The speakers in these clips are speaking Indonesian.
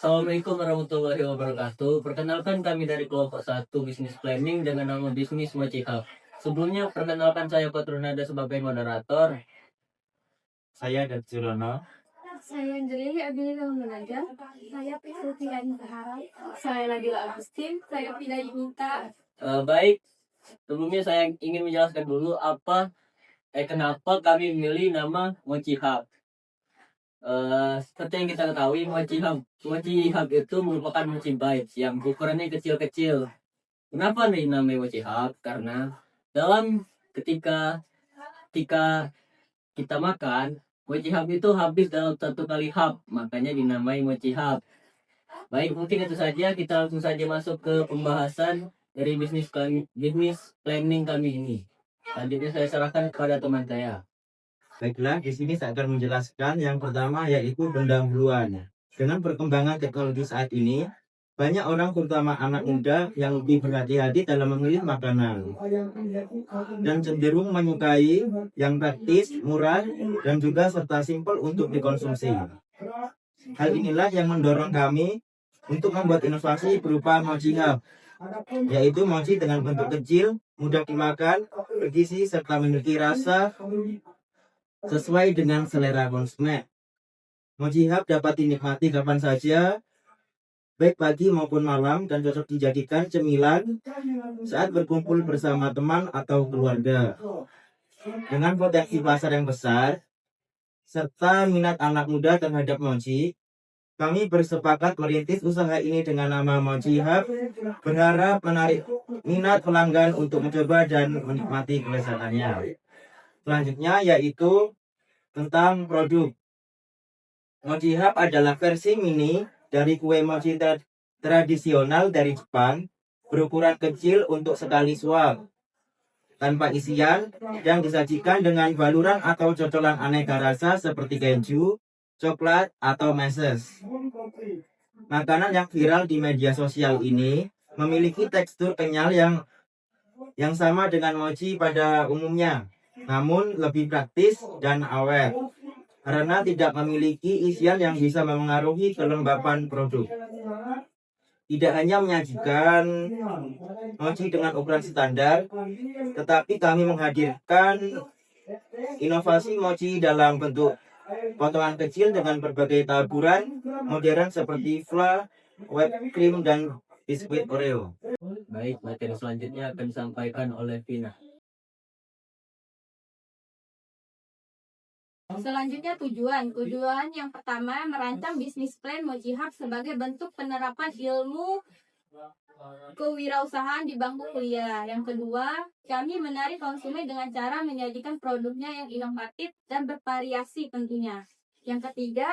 Assalamualaikum warahmatullahi wabarakatuh. Perkenalkan kami dari kelompok 1 Bisnis Planning dengan nama Bisnis Mochi Hub. Sebelumnya perkenalkan saya Patronada sebagai moderator. Saya Datsurono. Saya Anjali Abilina Menaja. Saya Priscilia Intahara. Saya Nadila Agustin. Saya Pila Yunita. Baik, sebelumnya saya ingin menjelaskan dulu kenapa kami memilih nama Mochi Hub. Seperti yang kita ketahui, Mochi Hub itu merupakan mochi bites yang ukurannya kecil-kecil. Kenapa nih namanya Mochi Hub? Karena ketika kita makan, Mochi Hub itu habis dalam satu kali hap, makanya dinamai Mochi Hub. Baik, mungkin itu saja. Kita langsung saja masuk ke pembahasan dari bisnis planning kami ini. Selanjutnya saya serahkan kepada teman saya. Baiklah, di sini saya akan menjelaskan yang pertama yaitu pendahuluan. Dengan perkembangan teknologi saat ini, banyak orang terutama anak muda yang lebih berhati-hati dalam memilih makanan dan cenderung menyukai yang praktis, murah, dan juga serta simpel untuk dikonsumsi. Hal inilah yang mendorong kami untuk membuat inovasi berupa Mochi Hub, yaitu mochi dengan bentuk kecil, mudah dimakan, bergizi, serta memiliki rasa sesuai dengan selera konsumen. Mochi Hub dapat dinikmati kapan saja, baik pagi maupun malam, dan cocok dijadikan cemilan saat berkumpul bersama teman atau keluarga. Dengan potensi pasar yang besar, serta minat anak muda terhadap mochi, kami bersepakat merintis usaha ini dengan nama Mochi Hub, berharap menarik minat pelanggan untuk mencoba dan menikmati kelezatannya. Selanjutnya yaitu tentang produk. Mochi Hub adalah versi mini dari kue mochi tradisional dari Jepang, berukuran kecil untuk sekali suap, tanpa isian, yang disajikan dengan baluran atau cocolan aneka rasa seperti keju, coklat, atau meses. Makanan yang viral di media sosial ini memiliki tekstur kenyal yang sama dengan mochi pada umumnya, namun lebih praktis dan awet karena tidak memiliki isian yang bisa memengaruhi kelembapan produk. Tidak hanya menyajikan mochi dengan ukuran standar, tetapi kami menghadirkan inovasi mochi dalam bentuk potongan kecil dengan berbagai taburan modern seperti flan, whipped cream, dan biskuit Oreo. Baik, materi selanjutnya akan disampaikan oleh Vina. Selanjutnya tujuan yang pertama merancang bisnis plan Mochi Hub sebagai bentuk penerapan ilmu kewirausahaan di bangku kuliah. Yang kedua, kami menarik konsumen dengan cara menyajikan produknya yang inovatif dan bervariasi tentunya. Yang ketiga,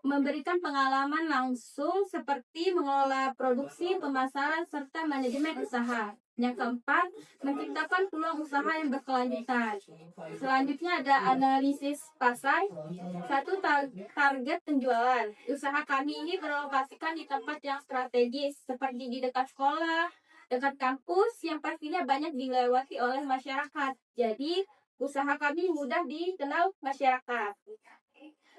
memberikan pengalaman langsung seperti mengelola produksi, pemasaran, serta manajemen usaha. Yang keempat, menciptakan peluang usaha yang berkelanjutan. Selanjutnya ada analisis pasar. Satu, target penjualan. Usaha kami ini berlokasikan di tempat yang strategis, seperti di dekat sekolah, dekat kampus, yang pastinya banyak dilewati oleh masyarakat. Jadi, usaha kami mudah dikenal masyarakat.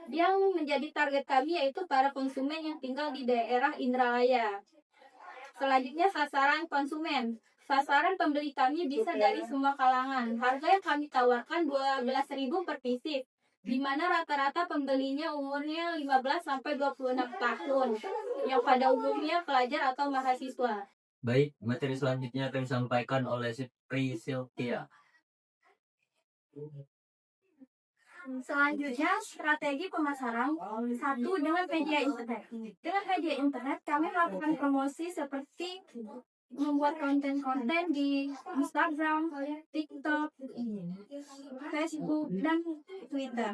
Yang menjadi target kami yaitu para konsumen yang tinggal di daerah Indralaya. Selanjutnya sasaran konsumen. Sasaran pembeli kami bisa dari semua kalangan. Harga yang kami tawarkan 12.000 per fisik, di mana rata-rata pembelinya umurnya 15 sampai 26 tahun, yang pada umumnya pelajar atau mahasiswa. Baik, materi selanjutnya akan disampaikan oleh Priscilia. Selanjutnya, strategi pemasaran. Satu, dengan media internet. Dengan media internet, kami melakukan promosi seperti membuat konten-konten di Instagram, TikTok, Facebook, dan Twitter.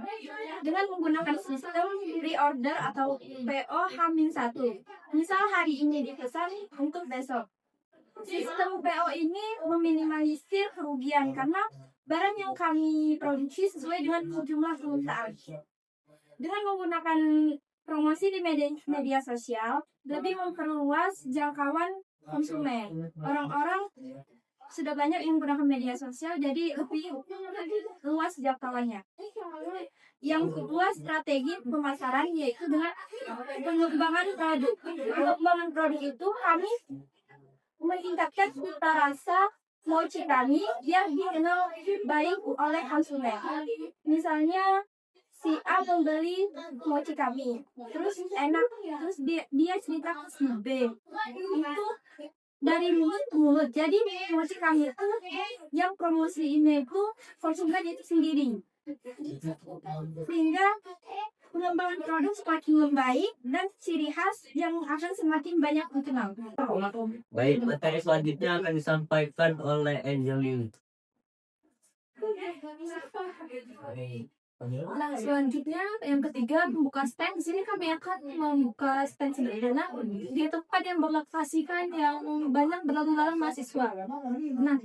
Dengan menggunakan sistem pre-order atau PO H-1. Misal hari ini dipesan untuk besok. Sistem PO ini meminimalisir kerugian karena barang yang kami produksi sesuai dengan jumlah permintaan. Dengan menggunakan promosi di media sosial, lebih memperluas jangkauan konsumen. Orang-orang sudah banyak yang menggunakan media sosial, jadi lebih luas jangkauannya. Yang kedua, strategi pemasaran, yaitu dengan pengembangan produk. Pengembangan produk itu kami meningkatkan cita rasa mochi kami yang dikenal baik oleh konsumen. Misalnya si A membeli mochi kami, terus enak, terus dia cerita ke si B, itu dari mulut ke mulut. Jadi mochi kami itu yang promosi ini itu konsumen itu sendiri, sehingga pengembangan produk semakin membaik dan ciri khas yang akan semakin banyak dikenal. Baik, materi selanjutnya akan disampaikan oleh Angelina. Nah, selanjutnya yang ketiga, membuka stand. Di sini kami akan membuka stand sederhana di tempat yang berlokasikan yang banyak berlalu-lalang mahasiswa. Nah,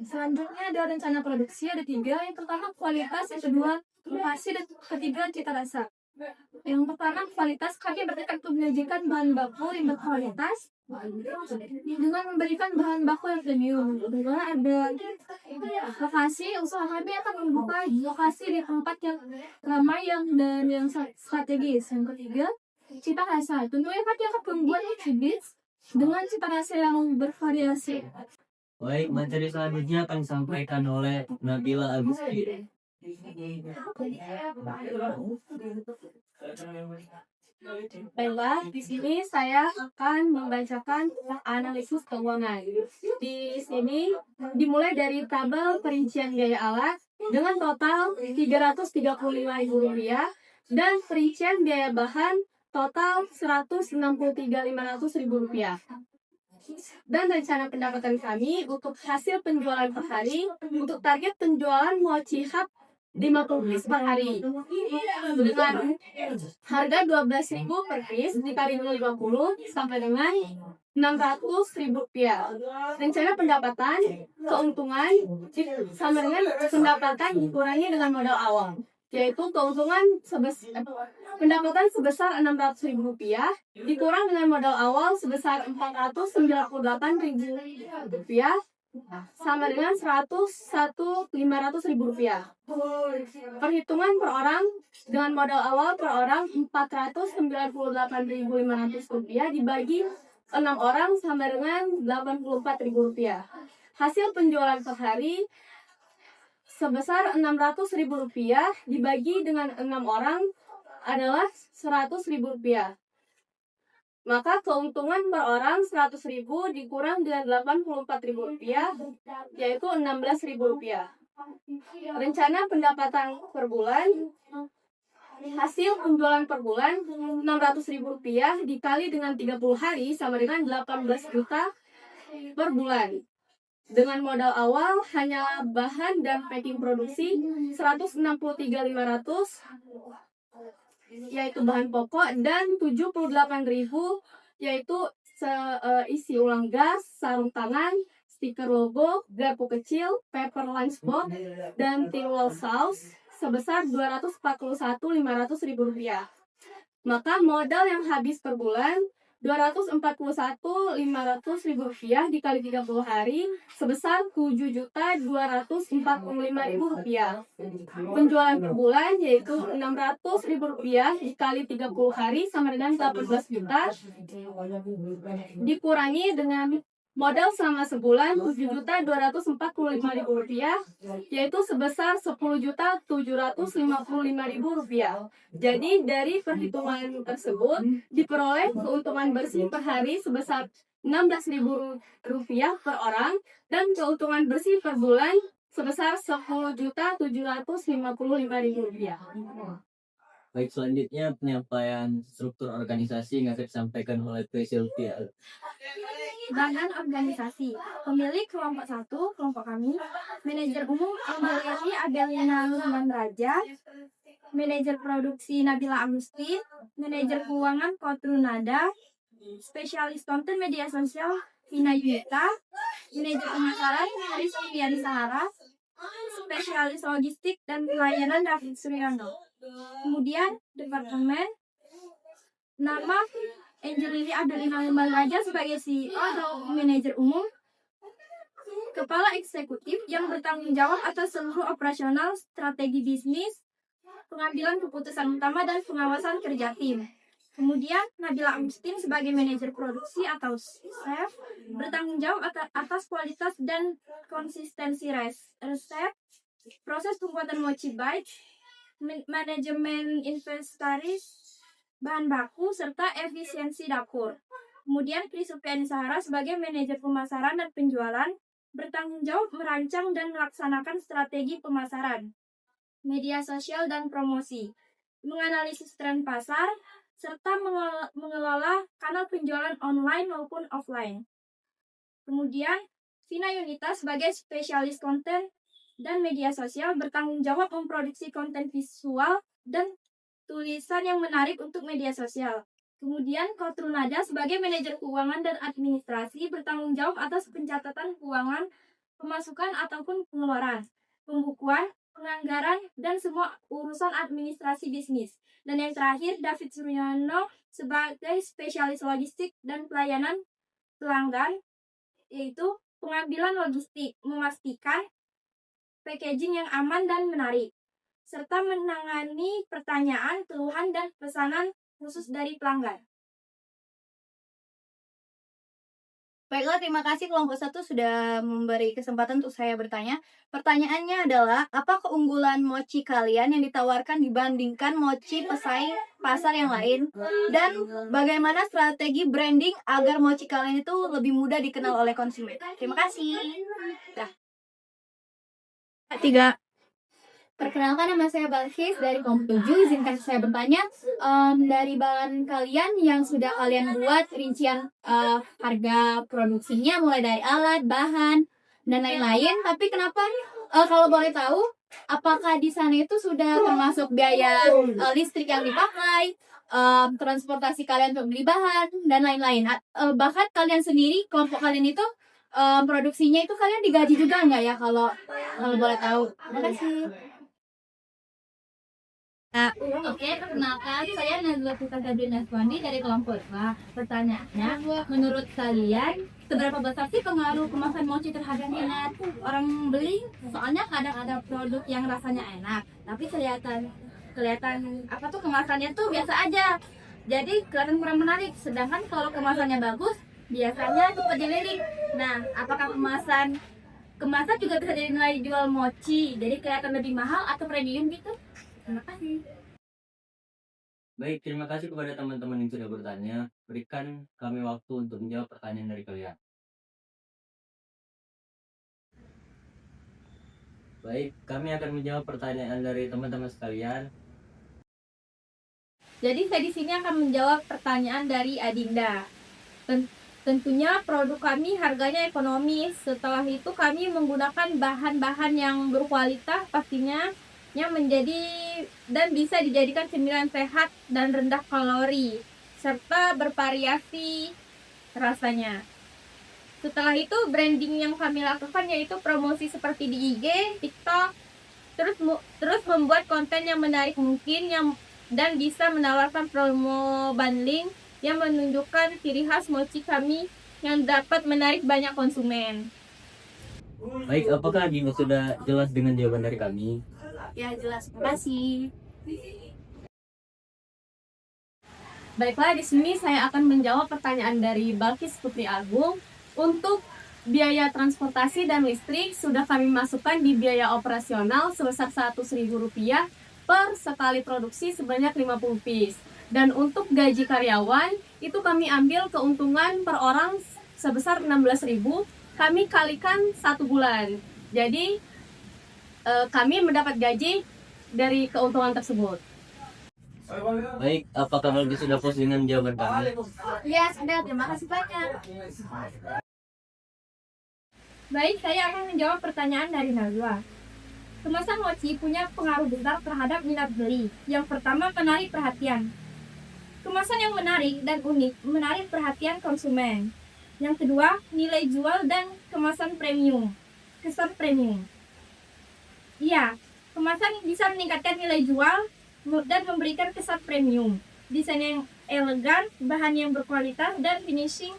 selanjutnya ada rencana produksi, ada 3. Yang pertama kualitas, yang kedua inovasi, dan ketiga cita rasa. Yang pertama kualitas, kami bertekad untuk menyajikan bahan baku yang berkualitas dengan memberikan bahan baku yang premium. Kedua ada lokasi, usaha kami akan membuka lokasi di tempat yang ramai dan yang strategis. Yang ketiga cita rasa, tentunya kami akan membuat exhibit dengan cita rasa yang bervariasi. Baik, materi selanjutnya akan disampaikan oleh Nabila Agustin. Baiklah, di sini saya akan membacakan analisis keuangan. Di sini dimulai dari tabel perincian biaya alat dengan total Rp335.000 dan perincian biaya bahan total Rp163.500.000. Dan rencana pendapatan kami untuk hasil penjualan per hari untuk target penjualan mochi hub 50 piece per hari dengan harga 12.000 per piece dikali 50 sampai dengan Rp600.000. Rencana pendapatan keuntungan sama dengan pendapatan dikurangi dengan modal awal, yaitu keuntungan pendapatan sebesar Rp600.000 dikurang dengan modal awal sebesar Rp498.000 sama dengan Rp101.500.000. Perhitungan per orang dengan modal awal per orang Rp498.500 dibagi 6 orang sama dengan Rp84.000. Hasil penjualan per hari sebesar Rp600.000 dibagi dengan 6 orang adalah Rp100.000. Maka keuntungan per orang Rp100.000 dikurang dengan Rp84.000 yaitu Rp16.000. Rencana pendapatan per bulan, hasil penjualan per bulan Rp600.000 dikali dengan 30 hari sama dengan 18 juta per bulan. Dengan modal awal hanya bahan dan packing produksi Rp163.500 yaitu bahan pokok, dan Rp78.000 yaitu isi ulang gas, sarung tangan, stiker logo, garpu kecil, paper lunchbox, dan towel sauce sebesar Rp241.500. Maka modal yang habis per bulan Rp241.500 dikali 30 hari sebesar Rp7.245.000. Penjualan per bulan yaitu Rp600.000 dikali 30 hari sama dengan 18 juta dikurangi dengan modal selama sebulan Rp7.245.000 yaitu sebesar Rp10.755.000. Jadi dari perhitungan tersebut diperoleh keuntungan bersih per hari sebesar Rp16.000 per orang dan keuntungan bersih per bulan sebesar Rp10.755.000. Baik, selanjutnya penyampaian struktur organisasi yang akan disampaikan oleh Sylvia. Badan organisasi, pemilik kelompok 1, kelompok kami, manajer umum Adelina Lukman Raja, manajer produksi Nabila Agustin, manajer keuangan Kotrunada, spesialis konten media sosial Vina Yunita, manajer pemasaran Rizky Dian Sahara, spesialis logistik dan pelayanan David Suryono. Kemudian departemen, nama Angelini Adelina Lukman Raja sebagai CEO atau manajer umum, kepala eksekutif yang bertanggung jawab atas seluruh operasional strategi bisnis, pengambilan keputusan utama dan pengawasan kerja tim. Kemudian Nabila Agustin sebagai manajer produksi atau chef bertanggung jawab atas kualitas dan konsistensi resep, proses pembuatan mochi bites, manajemen inventaris, bahan baku, serta efisiensi dapur. Kemudian Krisupiani Sahara sebagai manajer pemasaran dan penjualan bertanggung jawab merancang dan melaksanakan strategi pemasaran, media sosial dan promosi, menganalisis tren pasar, serta mengelola kanal penjualan online maupun offline. Kemudian Vina Yunita sebagai spesialis konten dan media sosial bertanggung jawab memproduksi konten visual dan tulisan yang menarik untuk media sosial. Kemudian Kotrunada sebagai manajer keuangan dan administrasi bertanggung jawab atas pencatatan keuangan, pemasukan ataupun pengeluaran, pembukuan, penganggaran, dan semua urusan administrasi bisnis. Dan yang terakhir, David Suryono sebagai spesialis logistik dan pelayanan pelanggan, yaitu pengambilan logistik, memastikan packaging yang aman dan menarik, serta menangani pertanyaan, keluhan, dan pesanan khusus dari pelanggan. Baiklah, terima kasih kelompok 1 sudah memberi kesempatan untuk saya bertanya. Pertanyaannya adalah, apa keunggulan mochi kalian yang ditawarkan dibandingkan mochi pesaing pasar yang lain? Dan bagaimana strategi branding agar mochi kalian itu lebih mudah dikenal oleh konsumen? Terima kasih. Dah. 3. Perkenalkan, nama saya Balkis dari kelompok 7. Izinkan saya bertanya, dari bahan kalian yang sudah kalian buat rincian harga produksinya mulai dari alat, bahan, dan lain-lain. Tapi kenapa, kalau boleh tahu, apakah di sana itu sudah termasuk biaya listrik yang dipakai, transportasi kalian untuk beli bahan, dan lain-lain. Bahkan kalian sendiri, kelompok kalian itu produksinya itu kalian digaji juga nggak ya, kalau boleh tahu? Terima kasih. Oke, perkenalkan, saya Nazla Putri Sabrina Swandi dari kelompok 2. Pertanyaannya, menurut kalian, seberapa besar sih pengaruh kemasan mochi terhadap minat orang beli? Soalnya kadang ada produk yang rasanya enak, tapi kelihatan kemasannya tuh biasa aja. Jadi kelihatan kurang menarik. Sedangkan kalau kemasannya bagus, biasanya cepat dilirik. Nah, apakah kemasan juga bisa jadi nilai jual mochi? Jadi kelihatan lebih mahal atau premium gitu? Terima kasih. Baik, terima kasih kepada teman-teman yang sudah bertanya. Berikan kami waktu untuk menjawab pertanyaan dari kalian. Baik, kami akan menjawab pertanyaan dari teman-teman sekalian. Jadi saya di sini akan menjawab pertanyaan dari Adinda. Tentunya produk kami harganya ekonomis. Setelah itu kami menggunakan bahan-bahan yang berkualitas pastinya, yang menjadi dan bisa dijadikan cemilan sehat dan rendah kalori, serta bervariasi rasanya. Setelah itu branding yang kami lakukan yaitu promosi seperti di IG, TikTok, terus membuat konten yang menarik mungkin dan bisa menawarkan promo bundling yang menunjukkan ciri khas mochi kami yang dapat menarik banyak konsumen. Baik, apakah Gino sudah jelas dengan jawaban dari kami? Ya, jelas. Terima kasih. Baiklah, di sini saya akan menjawab pertanyaan dari Balkis Putri Agung. Untuk biaya transportasi dan listrik sudah kami masukkan di biaya operasional sebesar Rp100.000 per sekali produksi sebanyak 50 piece. Dan untuk gaji karyawan itu kami ambil keuntungan per orang sebesar 16.000, kami kalikan 1 bulan. Jadi kami mendapat gaji dari keuntungan tersebut. Baik, apakah Balkis sudah puas dengan jawaban kami? Ya, sudah. Terima kasih banyak. Baik, saya akan menjawab pertanyaan dari Nazwa. Kemasan mochi punya pengaruh besar terhadap minat beli. Yang pertama, menarik perhatian. Kemasan yang menarik dan unik menarik perhatian konsumen. Yang kedua, nilai jual dan kemasan premium. Kesan premium. Iya, kemasan bisa meningkatkan nilai jual dan memberikan kesan premium. Desain yang elegan, bahan yang berkualitas, dan finishing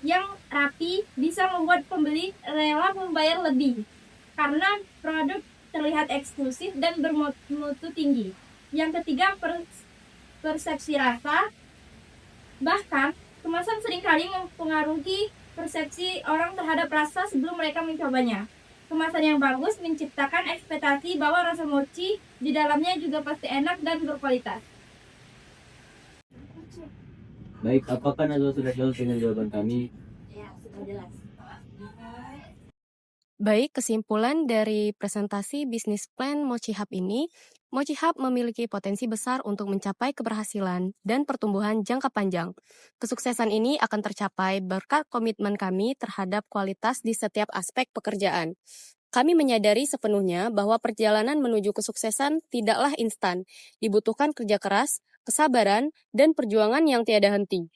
yang rapi bisa membuat pembeli rela membayar lebih karena produk terlihat eksklusif dan bermutu tinggi. Yang ketiga, persepsi rasa. Bahkan, kemasan seringkali mempengaruhi persepsi orang terhadap rasa sebelum mereka mencobanya. Kemasan yang bagus menciptakan ekspektasi bahwa rasa mochi di dalamnya juga pasti enak dan berkualitas. Baik, apakah Najwa sudah jelas dengan jawaban kami? Ya, sudah jelas. Baik, kesimpulan dari presentasi bisnis plan Mochi Hub ini, Mochi Hub memiliki potensi besar untuk mencapai keberhasilan dan pertumbuhan jangka panjang. Kesuksesan ini akan tercapai berkat komitmen kami terhadap kualitas di setiap aspek pekerjaan. Kami menyadari sepenuhnya bahwa perjalanan menuju kesuksesan tidaklah instan, dibutuhkan kerja keras, kesabaran, dan perjuangan yang tiada henti.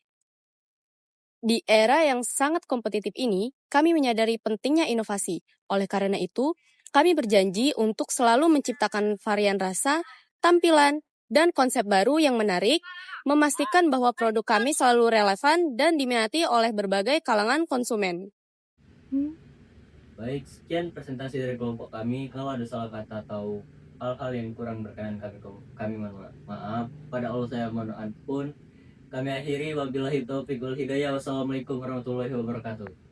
Di era yang sangat kompetitif ini, kami menyadari pentingnya inovasi. Oleh karena itu, kami berjanji untuk selalu menciptakan varian rasa, tampilan, dan konsep baru yang menarik, memastikan bahwa produk kami selalu relevan dan diminati oleh berbagai kalangan konsumen. Baik, sekian presentasi dari kelompok kami. Kalau ada salah kata atau hal-hal yang kurang berkenan kami mohon maaf. Pada Allah saya mohon ampun. Kami akhiri wabillahi taufiq wal hidayah. Wassalamualaikum warahmatullahi wabarakatuh.